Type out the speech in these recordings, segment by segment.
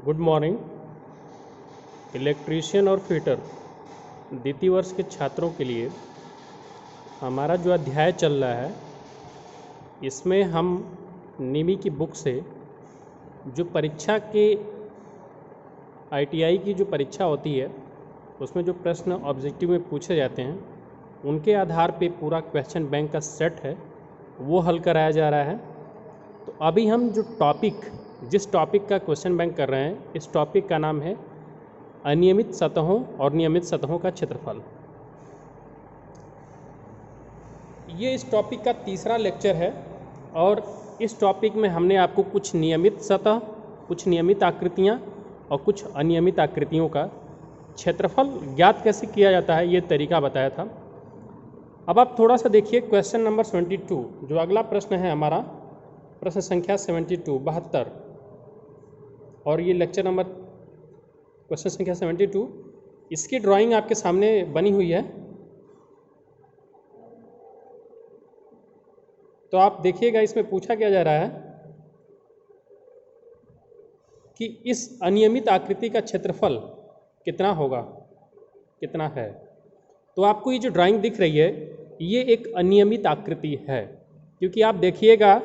Good morning. Electrician और fitter द्वितीय वर्ष के छात्रों के लिए हमारा जो अध्याय चल रहा है, इसमें हम निमी की बुक से जो परीक्षा के आईटीआई की जो परीक्षा होती है उसमें जो प्रश्न ऑब्जेक्टिव में पूछे जाते हैं उनके आधार पे पूरा क्वेश्चन बैंक का सेट है वो हल कराया जा रहा है। तो अभी हम जिस टॉपिक का क्वेश्चन बैंक कर रहे हैं, इस टॉपिक का नाम है अनियमित सतहों और नियमित सतहों का क्षेत्रफल। ये इस टॉपिक का तीसरा लेक्चर है और इस टॉपिक में हमने आपको कुछ नियमित सतह, कुछ नियमित आकृतियाँ और कुछ अनियमित आकृतियों का क्षेत्रफल ज्ञात कैसे किया जाता है ये तरीका बताया था। अब आप थोड़ा सा देखिए क्वेश्चन नंबर 72, जो अगला प्रश्न है हमारा, प्रश्न संख्या 72 और ये लेक्चर नंबर क्वेश्चन संख्या 72, इसकी ड्राइंग आपके सामने बनी हुई है। तो आप देखिएगा, इसमें पूछा क्या जा रहा है कि इस अनियमित आकृति का क्षेत्रफल कितना होगा, कितना है। तो आपको ये जो ड्राइंग दिख रही है ये एक अनियमित आकृति है, क्योंकि आप देखिएगा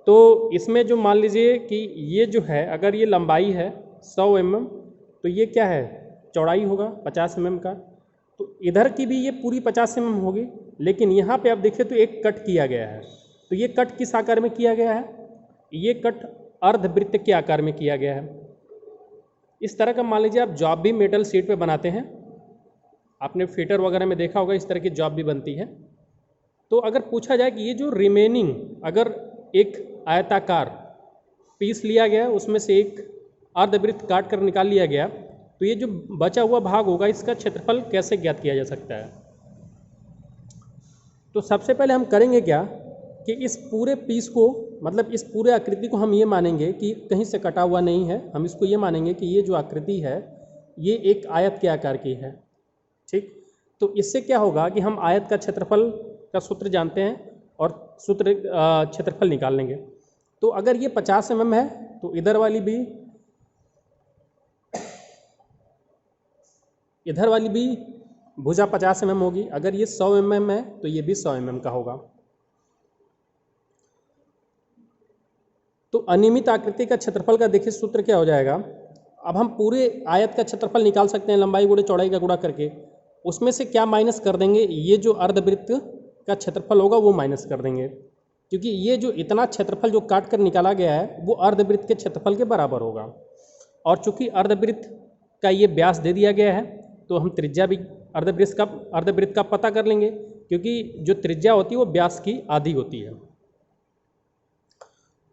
तो इसमें जो मान लीजिए कि ये जो है, अगर ये लंबाई है 100 mm, तो ये क्या है, चौड़ाई होगा 50 mm का। तो इधर की भी ये पूरी 50 mm होगी, लेकिन यहाँ पे आप देखिए तो एक कट किया गया है। तो ये कट किस आकार में किया गया है, ये कट अर्धवृत्त के आकार में किया गया है। इस तरह का मान लीजिए आप जॉब भी मेटल शीट पे बनाते हैं, आपने फिटर वगैरह में देखा होगा, इस तरह की जॉब भी बनती है। तो अगर पूछा जाए कि ये जो रिमेनिंग, अगर एक आयताकार पीस लिया गया, उसमें से एक अर्धवृत्त काट कर निकाल लिया गया, तो ये जो बचा हुआ भाग होगा इसका क्षेत्रफल कैसे ज्ञात किया जा सकता है। तो सबसे पहले हम करेंगे क्या कि इस पूरे पीस को, मतलब इस पूरे आकृति को हम ये मानेंगे कि कहीं से कटा हुआ नहीं है। हम इसको ये मानेंगे कि ये जो आकृति है ये एक आयत के आकार की है, ठीक। तो इससे क्या होगा कि हम आयत का क्षेत्रफल का सूत्र जानते हैं और सूत्र क्षेत्रफल निकाल लेंगे। तो अगर ये 50 mm है तो इधर वाली भी भुजा 50 mm होगी। अगर ये 100 mm है तो ये भी 100 mm का होगा। तो अनियमित आकृति का क्षेत्रफल का देखिए सूत्र क्या हो जाएगा। अब हम पूरे आयत का क्षेत्रफल निकाल सकते हैं लंबाई गुणे चौड़ाई का गुणा करके। उसमें से क्या माइनस कर देंगे, ये जो अर्धवृत्त का क्षेत्रफल होगा वो माइनस कर देंगे, क्योंकि ये जो इतना क्षेत्रफल जो काट कर निकाला गया है वो अर्धवृत्त के क्षेत्रफल के बराबर होगा। और चूंकि अर्धवृत्त का ये व्यास दे दिया गया है तो हम त्रिज्या भी अर्धवृत्त का पता कर लेंगे, क्योंकि जो त्रिज्या होती है वो व्यास की आधी होती है।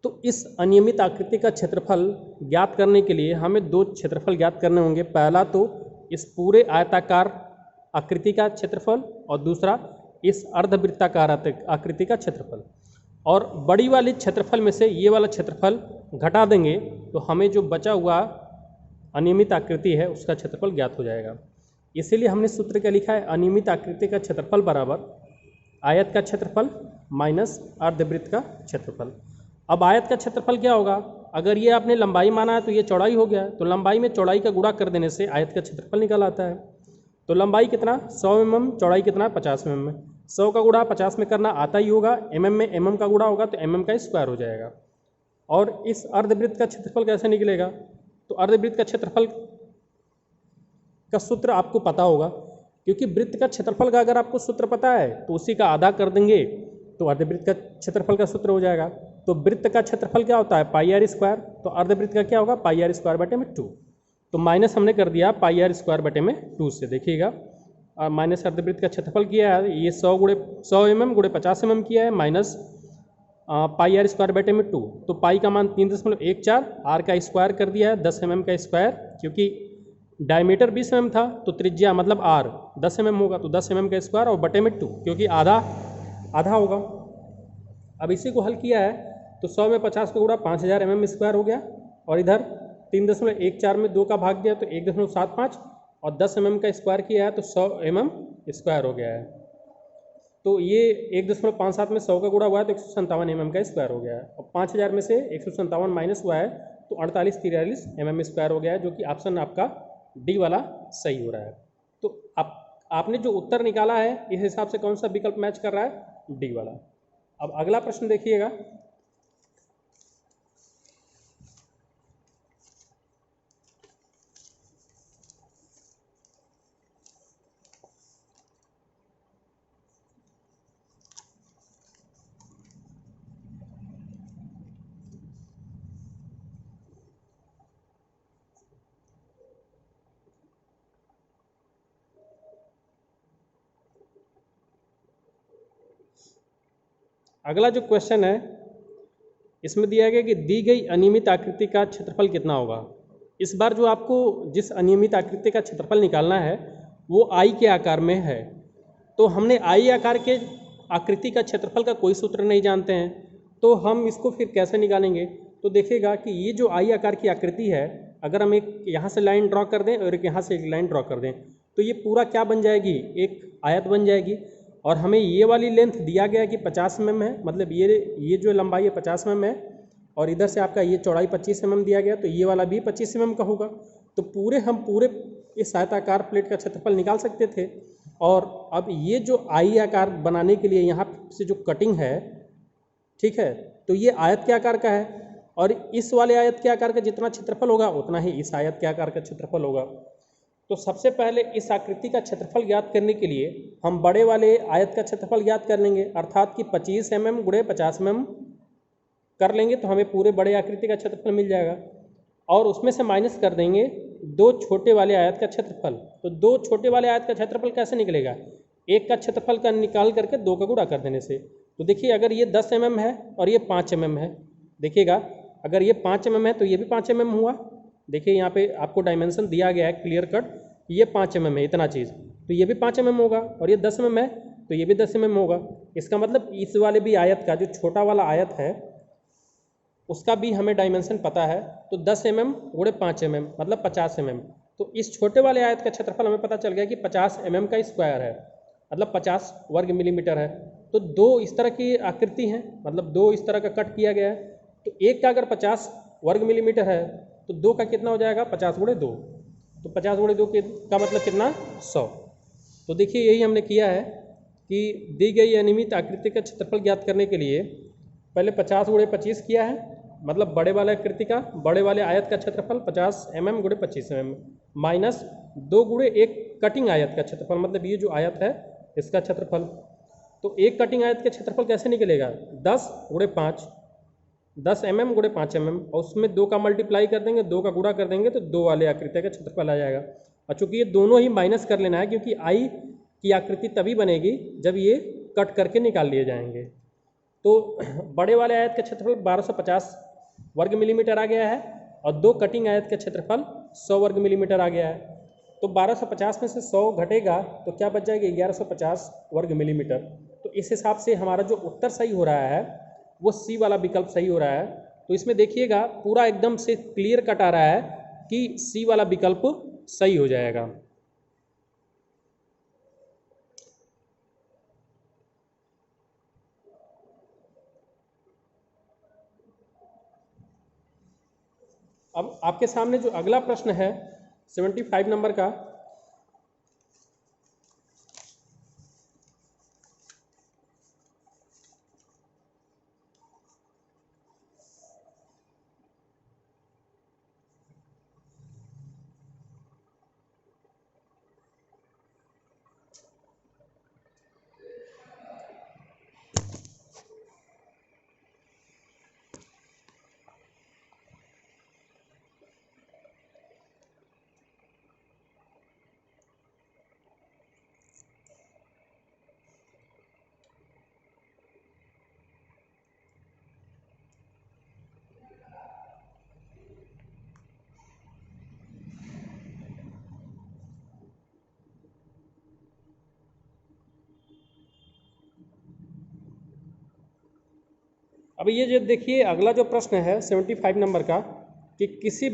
तो इस अनियमित आकृति का क्षेत्रफल ज्ञात करने के लिए हमें दो क्षेत्रफल ज्ञात करने होंगे। पहला तो इस पूरे आयताकार आकृति का क्षेत्रफल और दूसरा इस अर्धवृत्ताकार आकृति का क्षेत्रफल। और बड़ी वाली क्षेत्रफल में से ये वाला क्षेत्रफल घटा देंगे तो हमें जो बचा हुआ अनियमित आकृति है उसका क्षेत्रफल ज्ञात हो जाएगा। इसीलिए हमने सूत्र क्या लिखा है, अनियमित आकृति का क्षेत्रफल बराबर आयत का क्षेत्रफल माइनस अर्धवृत्त का क्षेत्रफल। अब आयत का क्षेत्रफल क्या होगा, अगर ये आपने लंबाई माना है तो ये चौड़ाई हो गया, तो लंबाई में चौड़ाई का गुणा कर देने से आयत का क्षेत्रफल निकल आता है। तो लंबाई कितना 100 mm, चौड़ाई कितना 50 mm में। 100 का गुणा 50 में करना आता ही होगा, mm में mm का गुणा होगा तो mm का स्क्वायर हो जाएगा। और इस अर्धवृत्त का क्षेत्रफल कैसे निकलेगा, तो अर्धवृत्त का क्षेत्रफल का सूत्र आपको पता होगा, क्योंकि वृत्त का क्षेत्रफल का अगर आपको सूत्र पता है तो उसी का आधा कर देंगे तो अर्धवृत्त का क्षेत्रफल का सूत्र हो जाएगा। तो वृत्त का क्षेत्रफल क्या होता है पाई आर स्क्वायर, तो अर्धवृत्त का क्या होगा पाई आर स्क्वायर बटे में 2। तो माइनस हमने कर दिया पाई आर स्क्वायर बटे में 2 से, देखिएगा माइनस अर्धवृत्त का क्षेत्रफल किया है ये 100 mm गुणे 50 mm किया है, माइनस पाई आर स्क्वायर बटे में 2। तो पाई का मान 3.14, आर का स्क्वायर कर दिया है 10 mm का स्क्वायर, क्योंकि डायमीटर 20 mm था तो त्रिज्या मतलब आर 10 mm होगा, तो 10 mm का स्क्वायर और बटे में 2, क्योंकि आधा होगा। अब इसी को हल किया है तो 100 में 50 का गुणा 5000 mm स्क्वायर हो गया, और इधर 3.14 में 2 का भाग दिया तो 1.75, और 10 mm का स्क्वायर किया है तो 100 mm स्क्वायर हो गया है। तो ये 1.57 में 100 का गुणा हुआ है तो 157 mm का स्क्वायर हो गया है, और 5000 में से 157 माइनस हुआ है तो 4843 mm² हो गया है, जो कि ऑप्शन आपका डी वाला सही हो रहा है। तो आपने जो उत्तर निकाला है इस हिसाब से कौन सा विकल्प मैच कर रहा है? डी वाला। अब अगला प्रश्न देखिएगा। अगला जो क्वेश्चन है इसमें दिया गया कि दी गई अनियमित आकृति का क्षेत्रफल कितना होगा। इस बार जो आपको जिस अनियमित आकृति का क्षेत्रफल निकालना है वो आई के आकार में है। तो हमने आई आकार के आकृति का क्षेत्रफल का कोई सूत्र नहीं जानते हैं, तो हम इसको फिर कैसे निकालेंगे? तो देखिएगा कि ये जो आई आकार की आकृति है, अगर हम एक यहाँ से लाइन ड्रॉ कर दें और एक यहाँ से एक लाइन ड्रॉ कर दें तो ये पूरा क्या बन जाएगी? एक आयत बन जाएगी। और हमें ये वाली लेंथ दिया गया है कि 50 mm है, मतलब ये जो लंबाई है 50 mm है, और इधर से आपका ये चौड़ाई 25 mm दिया गया, तो ये वाला भी 25 mm का होगा। तो हम पूरे इस आयताकार प्लेट का क्षेत्रफल निकाल सकते थे। और अब ये जो आई आकार बनाने के लिए यहाँ से जो कटिंग है, ठीक है, तो ये आयत के आकार का है, और इस वाले आयत के आकार का जितना क्षेत्रफल होगा उतना ही इस आयत के आकार का क्षेत्रफल होगा। तो सबसे पहले इस आकृति का क्षेत्रफल ज्ञात करने के लिए हम बड़े वाले आयत का क्षेत्रफल ज्ञात कर लेंगे, अर्थात कि 25 mm गुणे 50 mm कर लेंगे तो हमें पूरे बड़े आकृति का क्षेत्रफल मिल जाएगा। और उसमें से माइनस कर देंगे दो छोटे वाले आयत का क्षेत्रफल। तो दो छोटे वाले आयत का क्षेत्रफल कैसे निकलेगा? एक का क्षेत्रफल का निकाल करके दो का गुणा कर देने से। तो देखिए अगर ये 10 mm है और ये 5 mm है, देखिएगा अगर ये 5 mm है तो ये भी 5 mm हुआ। देखिए यहाँ पे आपको डायमेंशन दिया गया है क्लियर कट, ये 5 mm है इतना चीज़, तो ये भी 5 mm होगा, और ये 10 mm है तो ये भी 10 mm होगा। इसका मतलब इस वाले भी आयत का जो छोटा वाला आयत है उसका भी हमें डायमेंशन पता है, तो 10 mm गुणे 5 mm मतलब 50 mm। तो इस छोटे वाले आयत का क्षेत्रफल हमें पता चल गया कि 50 mm का स्क्वायर है, मतलब 50 वर्ग मिलीमीटर है। तो दो इस तरह की आकृति हैं, मतलब दो इस तरह का कट किया गया है। तो एक का अगर 50 वर्ग मिलीमीटर है तो दो का कितना हो जाएगा? 50 गुणे 2। तो 50 गुणे 2 का मतलब कितना? 100। तो देखिए यही हमने किया है कि दी गई अनियमित आकृति का क्षेत्रफल ज्ञात करने के लिए पहले 50 गुणे 25 किया है, मतलब बड़े वाले आकृति का, बड़े वाले आयत का क्षेत्रफल 50 mm गुणे 25 mm, माइनस 2 गुणे एक कटिंग आयत का क्षेत्रफल, मतलब ये जो आयत है इसका क्षेत्रफल। तो एक कटिंग आयत का क्षेत्रफल कैसे निकलेगा? 10 गुणे 5, 10 mm गुणे 5 mm, और उसमें 2 का मल्टीप्लाई कर देंगे, 2 का गुणा कर देंगे तो 2 वाले आकृति का क्षेत्रफल आ जाएगा। और चूंकि ये दोनों ही माइनस कर लेना है, क्योंकि आई की आकृति तभी बनेगी जब ये कट करके निकाल लिए जाएंगे। तो बड़े वाले आयत का क्षेत्रफल 1250 वर्ग मिलीमीटर आ गया है, और दो कटिंग आयत का क्षेत्रफल 100 वर्ग मिलीमीटर आ गया है। तो 1250 में से 100 घटेगा तो क्या बच जाएगा? 1150 वर्ग मिलीमीटर। तो इस हिसाब से हमारा जो उत्तर सही हो रहा है वो सी वाला विकल्प सही हो रहा है। तो इसमें देखिएगा पूरा एकदम से क्लियर कट आ रहा है कि सी वाला विकल्प सही हो जाएगा। अब आपके सामने जो अगला प्रश्न है 75 नंबर का, अब ये जो देखिए अगला जो प्रश्न है 75 नंबर का, कि किसी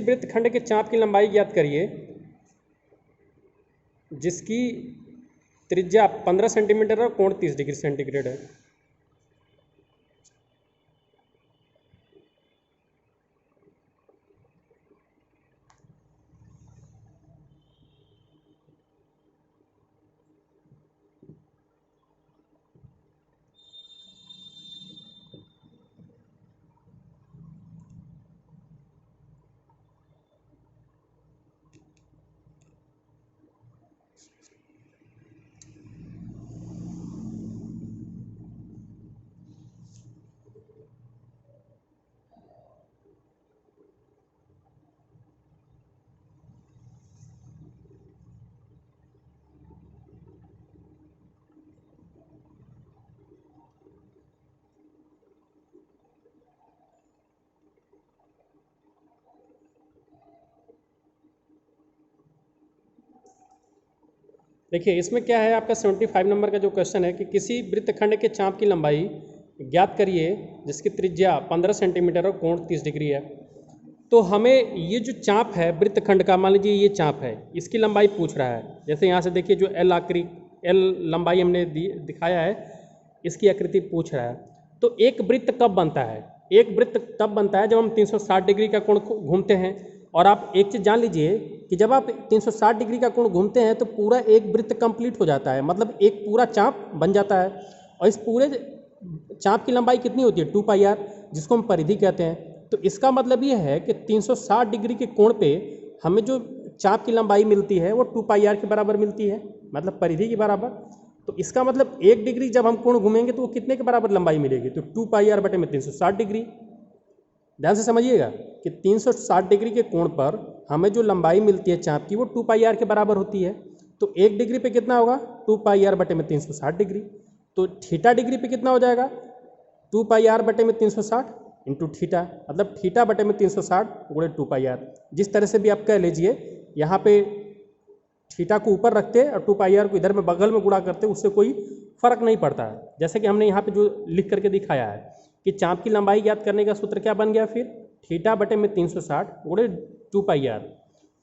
वृत्त खंड के चाप की लंबाई ज्ञात करिए जिसकी त्रिज्या 15 सेंटीमीटर और कोण 30 डिग्री सेंटीग्रेड है। देखिए इसमें क्या है, आपका 75 नंबर का जो क्वेश्चन है कि किसी वृत्तखंड के चाप की लंबाई ज्ञात करिए जिसकी त्रिज्या 15 सेंटीमीटर और कोण 30 डिग्री है। तो हमें ये जो चाप है वृत्तखंड का, मान लीजिए ये चाप है, इसकी लंबाई पूछ रहा है। जैसे यहाँ से देखिए जो एल लंबाई हमने दिखाया है, इसकी आकृति पूछ रहा है। तो एक वृत्त कब बनता है? एक वृत्त तब बनता है जब हम 360 डिग्री का कोण घूमते हैं। और आप एक चीज़ जान लीजिए कि जब आप 360 डिग्री का कोण घूमते हैं तो पूरा एक वृत्त कंप्लीट हो जाता है, मतलब एक पूरा चाप बन जाता है। और इस पूरे चाप की लंबाई कितनी होती है? 2πr, जिसको हम परिधि कहते हैं। तो इसका मतलब ये है कि 360 डिग्री के कोण पे हमें जो चाप की लंबाई मिलती है वो 2πr के बराबर मिलती है, मतलब परिधि के बराबर। तो इसका मतलब 1 डिग्री जब हम कोण घूमेंगे तो वो कितने के बराबर लंबाई मिलेगी? तो 2πr बटे में 360 डिग्री। ध्यान से समझिएगा कि 360 डिग्री के कोण पर हमें जो लंबाई मिलती है चाप की वो 2πr के बराबर होती है। तो 1 डिग्री पे कितना होगा? 2πr बटे में 360 डिग्री। तो थीटा डिग्री पे कितना हो जाएगा? 2πr बटे में 360 इंटू थीटा, मतलब थीटा बटे में 360 गुणे 2πr। जिस तरह से भी आप कह लीजिए, यहाँ पे थीटा को ऊपर रखते और 2πr को इधर में बगल में गुणा करते, उससे कोई फर्क नहीं पड़ता है। जैसे कि हमने यहाँ पे जो लिख करके दिखाया है कि चाप की लंबाई ज्ञात करने का सूत्र क्या बन गया फिर? थीटा बटे में 360 गुणे 2πr।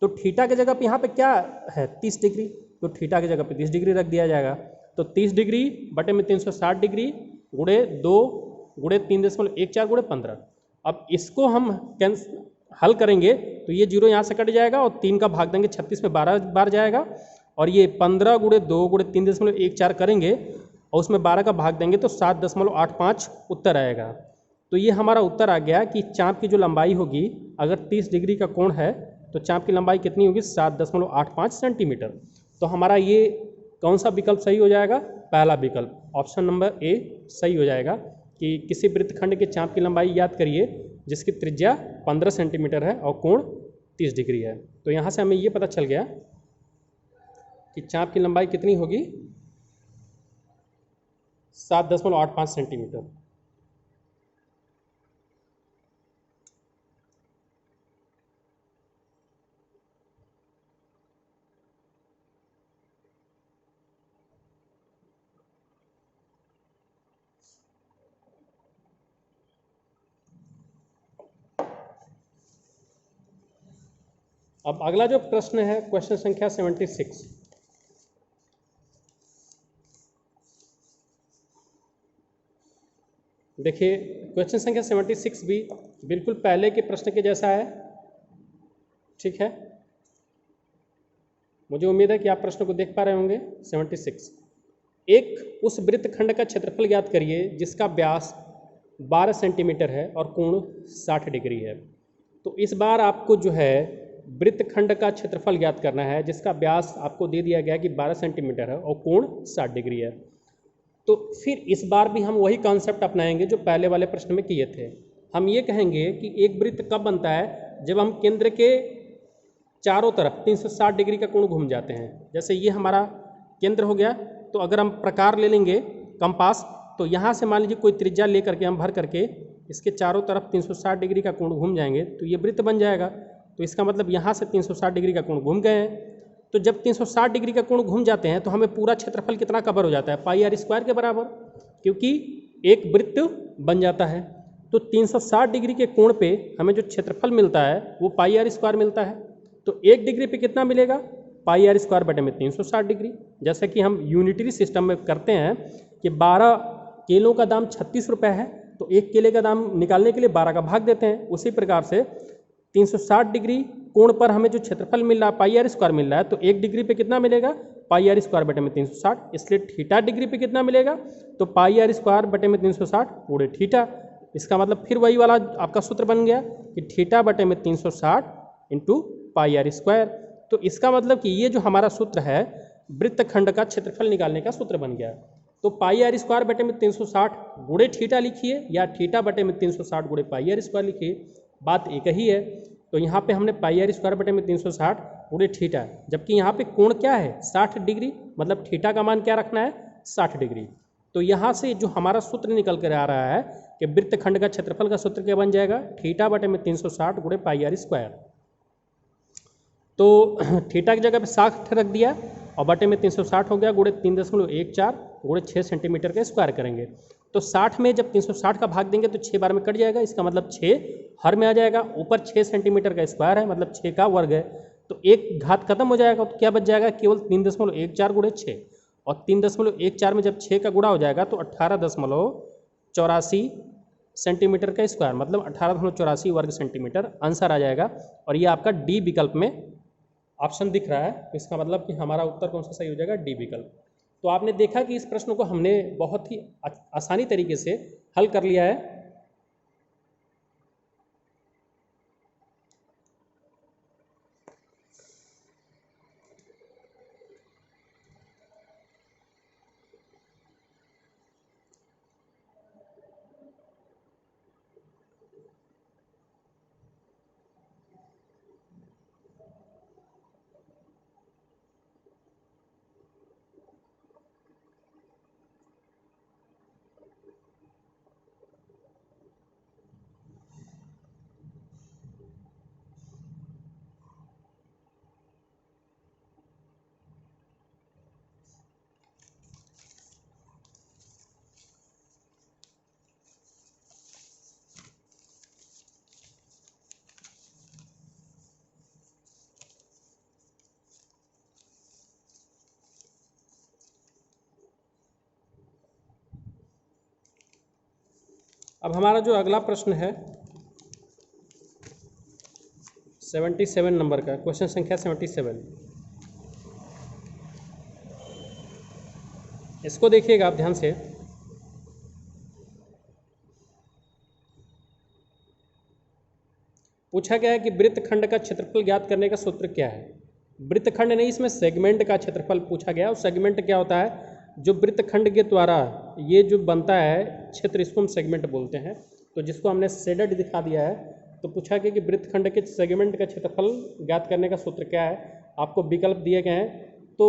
तो थीटा की जगह पे यहाँ पे क्या है? 30 डिग्री। तो थीटा की जगह पे 30 डिग्री रख दिया जाएगा। तो 30 डिग्री बटे में 360 डिग्री गुणे 2 गुणे 3.14 गुणे 15। अब इसको हम हल करेंगे तो ये 0 यहाँ से कट जाएगा और 3 का भाग देंगे 36 में 12 बार जाएगा। और ये 15 गुणे 2 गुणे 3.14 करेंगे और उसमें 12 का भाग देंगे तो 7.85 उत्तर आएगा। तो ये हमारा उत्तर आ गया कि चाप की जो लंबाई होगी, अगर 30 डिग्री का कोण है तो चाप की लंबाई कितनी होगी? 7.85 सेंटीमीटर। तो हमारा ये कौन सा विकल्प सही हो जाएगा? पहला विकल्प, ऑप्शन नंबर ए सही हो जाएगा कि किसी वृत्तखंड के चाप की लंबाई याद करिए जिसकी त्रिज्या 15 सेंटीमीटर है और कोण 30 डिग्री है। तो यहाँ से हमें ये पता चल गया कि चाप की लंबाई कितनी होगी? 7.85 सेंटीमीटर। अब अगला जो प्रश्न है, क्वेश्चन संख्या 76। देखिए क्वेश्चन संख्या 76 भी बिल्कुल पहले के प्रश्न के जैसा है, ठीक है। मुझे उम्मीद है कि आप प्रश्न को देख पा रहे होंगे। 76, एक उस वृत्तखंड का क्षेत्रफल ज्ञात करिए जिसका व्यास 12 सेंटीमीटर है और कोण 60 डिग्री है। तो इस बार आपको जो है वृत्तखंड का क्षेत्रफल ज्ञात करना है जिसका व्यास आपको दे दिया गया कि 12 सेंटीमीटर है और कोण 60 डिग्री है। तो फिर इस बार भी हम वही कॉन्सेप्ट अपनाएंगे जो पहले वाले प्रश्न में किए थे। हम ये कहेंगे कि एक वृत्त कब बनता है? जब हम केंद्र के चारों तरफ 360 डिग्री का कोण घूम जाते हैं। जैसे ये हमारा केंद्र हो गया, तो अगर हम प्रकार ले लेंगे कंपास, तो यहाँ से मान लीजिए कोई त्रिज्या ले करके हम भर करके इसके चारों तरफ 360 डिग्री का कोण घूम जाएंगे तो ये वृत्त बन जाएगा। तो इसका मतलब यहाँ से 360 डिग्री का कोण घूम गए हैं। तो जब 360 डिग्री का कोण घूम जाते हैं तो हमें पूरा क्षेत्रफल कितना कवर हो जाता है? πr² के बराबर, क्योंकि एक वृत्त बन जाता है। तो 360 डिग्री के कोण पे हमें जो क्षेत्रफल मिलता है वो πr² मिलता है। तो 1 डिग्री पे कितना मिलेगा? πr² बटे में 360 डिग्री। जैसे कि हम यूनिटरी सिस्टम में करते हैं कि 12 केलों का दाम 36 रुपये है, तो 1 केले का दाम निकालने के लिए 12 का भाग देते हैं। उसी प्रकार से 360 डिग्री कोण पर हमें जो क्षेत्रफल मिल रहा है πr² मिल रहा है, तो 1 डिग्री पे कितना मिलेगा? πr² बटे में 360। इसलिए थीटा डिग्री पे कितना मिलेगा? तो πr² बटे में 360 पूरे थीटा। इसका मतलब फिर वही वाला आपका सूत्र बन गया कि थीटा बटे में 360 इंटू πr²। तो इसका मतलब कि ये जो हमारा सूत्र है वृत्तखंड का क्षेत्रफल निकालने का सूत्र बन गया। तो πr² बटे में 360 गुणे थीटा लिखिए या थीटा बटे में 360 गुणे πr² लिखिए, बात एक ही है। तो यहाँ पे हमने πr² बटे में 360 गुणे थीटा, जबकि यहाँ पे कोण क्या है? 60 डिग्री, मतलब थीटा का मान क्या रखना है? 60 डिग्री। तो यहाँ से जो हमारा सूत्र निकल कर आ रहा है कि वृत्तखंड का क्षेत्रफल का सूत्र क्या बन जाएगा? थीटा बटे में 360 गुणे πr²। तो थीटा की जगह पे 60 रख दिया और बटे में 360 हो गया, गुणे 3.14 गुणे 6 सेंटीमीटर का स्क्वायर करेंगे। तो 60 में जब 360 का भाग देंगे तो 6 बार में कट जाएगा, इसका मतलब 6 हर में आ जाएगा। ऊपर 6 सेंटीमीटर का स्क्वायर है, मतलब 6 का वर्ग है, तो एक घात खत्म हो जाएगा, तो क्या बच जाएगा, केवल 3.14 गुणे 6। और 3.14 में जब 6 का गुणा हो जाएगा तो 18.84 सेंटीमीटर का स्क्वायर, मतलब 18.84 वर्ग सेंटीमीटर आंसर आ जाएगा। और ये आपका डी विकल्प में ऑप्शन दिख रहा है, तो इसका मतलब कि हमारा उत्तर कौन सा सही हो जाएगा, डी विकल्प। तो आपने देखा कि इस प्रश्न को हमने बहुत ही आसानी तरीके से हल कर लिया है। अब हमारा जो अगला प्रश्न है 77 नंबर का, क्वेश्चन संख्या 77, इसको देखिएगा आप ध्यान से। पूछा गया है कि वृत्तखंड का क्षेत्रफल ज्ञात करने का सूत्र क्या है। वृत्तखंड नहीं, इसमें सेगमेंट का क्षेत्रफल पूछा गया। और सेगमेंट क्या होता है, जो वृत्तखंड के द्वारा ये जो बनता है क्षेत्र, इसको हम सेगमेंट बोलते हैं। तो जिसको हमने शेडेड दिखा दिया है, तो पूछा गया कि वृत्तखंड के सेगमेंट का क्षेत्रफल ज्ञात करने का सूत्र क्या है। आपको विकल्प दिए गए हैं। तो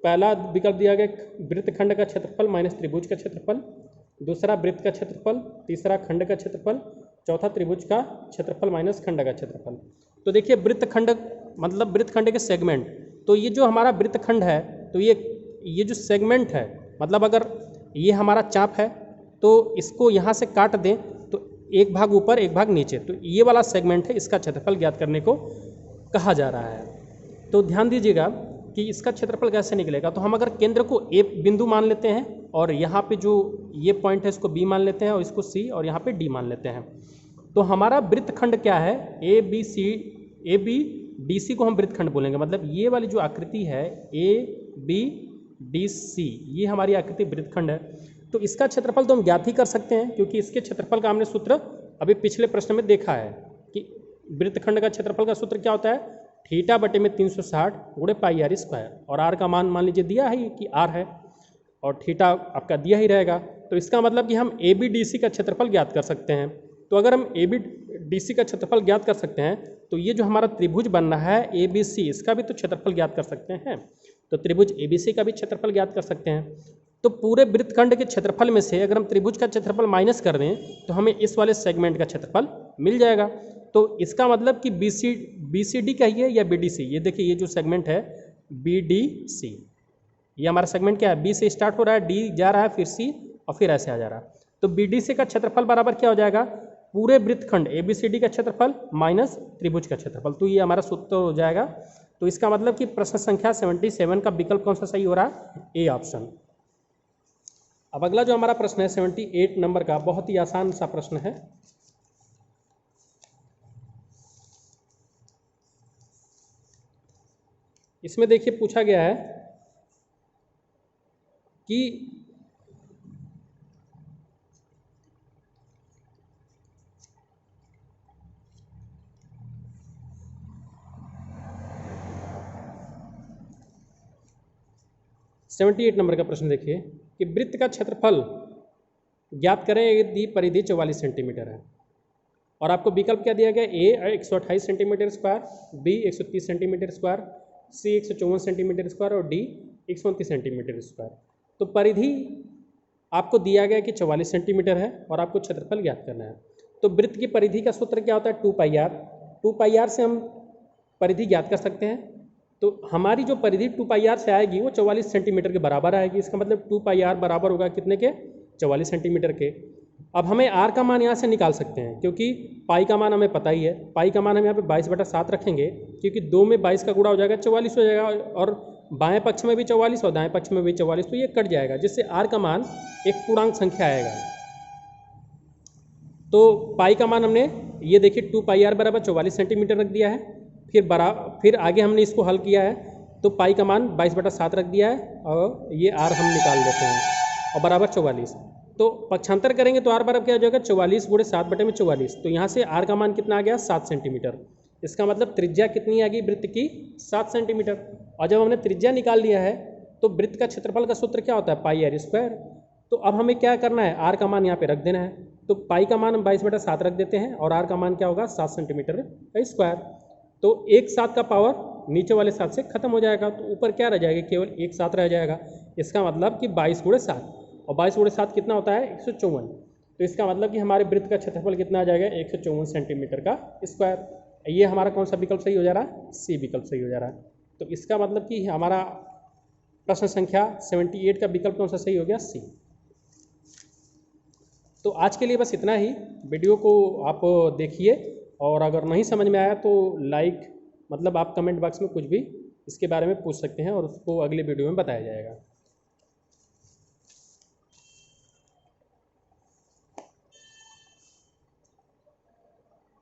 पहला विकल्प दिया गया वृत्तखंड का क्षेत्रफल माइनस त्रिभुज का क्षेत्रफल, दूसरा वृत्त का क्षेत्रफल, तीसरा खंड का क्षेत्रफल, चौथा त्रिभुज का क्षेत्रफल माइनस खंड का क्षेत्रफल। तो देखिए वृत्तखंड मतलब वृत्तखंड के सेगमेंट, तो ये जो हमारा वृत्तखंड है, तो ये जो सेगमेंट है, मतलब अगर ये हमारा चाप है तो इसको यहाँ से काट दें तो एक भाग ऊपर एक भाग नीचे, तो ये वाला सेगमेंट है, इसका क्षेत्रफल ज्ञात करने को कहा जा रहा है। तो ध्यान दीजिएगा कि इसका क्षेत्रफल कैसे निकलेगा। तो हम अगर केंद्र को ए बिंदु मान लेते हैं और यहाँ पे जो ये पॉइंट है इसको बी मान लेते हैं और इसको सी और यहाँ पे डी मान लेते हैं, तो हमारा वृत्तखंड क्या है, ए बी डी सी को हम वृत्तखंड बोलेंगे। मतलब ये वाली जो आकृति है ए बी डी सी, ये हमारी आकृति वृत्तखंड है। तो इसका क्षेत्रफल तो हम ज्ञात ही कर सकते हैं, क्योंकि इसके क्षेत्रफल का हमने सूत्र अभी पिछले प्रश्न में देखा है कि वृत्तखंड का क्षेत्रफल का सूत्र क्या होता है, थीटा बटे में 360 गुणे पाई आर स्क्वायर। और आर का मान लीजिए दिया है कि आर है और थीटा आपका दिया ही रहेगा। तो इसका मतलब कि हम ए बी डी सी का क्षेत्रफल ज्ञात कर सकते हैं। तो अगर हम ए बी डी सी का क्षेत्रफल ज्ञात कर सकते हैं, तो ये जो हमारा त्रिभुज बन रहा है ए बी सी, इसका भी तो क्षेत्रफल ज्ञात कर सकते हैं। तो त्रिभुज ए बी सी का भी क्षेत्रफल ज्ञात कर सकते हैं। तो पूरे वृत्तखंड के क्षेत्रफल में से अगर हम त्रिभुज का क्षेत्रफल माइनस कर दें तो हमें इस वाले सेगमेंट का क्षेत्रफल मिल जाएगा। तो इसका मतलब कि बी सी डी कहिए या बी डी सी, ये देखिए ये जो सेगमेंट है बी डी सी, ये हमारा सेगमेंट क्या है, बी से स्टार्ट हो रहा है, डी जा रहा है, फिर सी और फिर ऐसे आ जा रहा है। तो बी डी सी का क्षेत्रफल बराबर क्या हो जाएगा, पूरे वृत्तखंड ए बी सी डी का क्षेत्रफल माइनस त्रिभुज का क्षेत्रफल। तो ये हमारा सूत्र हो जाएगा। तो इसका मतलब कि प्रश्न संख्या 77 का विकल्प कौन सा सही हो रहा है, ए ऑप्शन। अब अगला जो हमारा प्रश्न है 78 नंबर का, बहुत ही आसान सा प्रश्न है। इसमें देखिए पूछा गया है कि सेवेंटी 78 नंबर का प्रश्न देखिए कि वृत्त का क्षेत्रफल ज्ञात करें यदि परिधि 44 सेंटीमीटर है। और आपको विकल्प क्या दिया गया, A 128 centimetre square, B 130 centimetre square, C 154 centimetre square और डी 129 सेंटीमीटर स्क्वायर। तो परिधि आपको दिया गया कि 44 सेंटीमीटर है और आपको क्षेत्रफल ज्ञात करना है। तो वृत्त की परिधि का सूत्र क्या होता है, 2 पाई आर। 2 पाई आर से हम परिधि ज्ञात कर सकते हैं। तो हमारी जो परिधि 2πr से आएगी वो 44 सेंटीमीटर के बराबर आएगी। इसका मतलब 2πr बराबर होगा कितने के, 44 सेंटीमीटर के। अब हमें r का मान यहाँ से निकाल सकते हैं, क्योंकि पाई का मान हमें पता ही है। पाई का मान हम यहाँ पे 22/7 रखेंगे, क्योंकि 2 में 22 का गुणा हो जाएगा 44 हो जाएगा, और बाएं पक्ष में भी 44 और दाएं पक्ष में भी 44, तो ये कट जाएगा, जिससे r का मान एक पूर्णांक संख्या आएगा। तो पाई का मान हमने ये देखिए 2πr बराबर 44 सेंटीमीटर रख दिया है। फिर आगे हमने इसको हल किया है, तो पाई का मान 22/7 रख दिया है, और ये r हम निकाल लेते हैं, और बराबर 44। तो पक्षांतर करेंगे तो r बराबर क्या हो जाएगा, 44 × 7/44। तो यहाँ से r का मान कितना आ गया, 7 सेंटीमीटर। इसका मतलब त्रिज्या कितनी आ गई वृत्त की, 7 सेंटीमीटर। और जब हमने त्रिज्या निकाल लिया है तो वृत्त का क्षेत्रफल का सूत्र क्या होता है, πr²। तो अब हमें क्या करना है, r का मान यहाँ पे रख देना है। तो पाई का मान हम 22/7 रख देते हैं, और r का मान क्या होगा, 7 सेंटीमीटर का स्क्वायर। तो 1 7 का पावर नीचे वाले 7 से खत्म हो जाएगा, तो ऊपर क्या रह जाएगा, केवल 1 7 रह जाएगा। इसका मतलब कि 22 × 7, और 22 × 7 कितना होता है, 154। तो इसका मतलब कि हमारे वृत्त का क्षेत्रफल कितना आ जाएगा, 154 सेंटीमीटर का स्क्वायर। ये हमारा कौन सा विकल्प सही हो जा रहा है, सी विकल्प सही हो जा रहा है। तो इसका मतलब कि हमारा प्रश्न संख्या 78 का विकल्प कौन सा सही हो गया, सी। तो आज के लिए बस इतना ही। वीडियो को आप देखिए, और अगर नहीं समझ में आया तो लाइक मतलब आप कमेंट बॉक्स में कुछ भी इसके बारे में पूछ सकते हैं, और उसको अगले वीडियो में बताया जाएगा।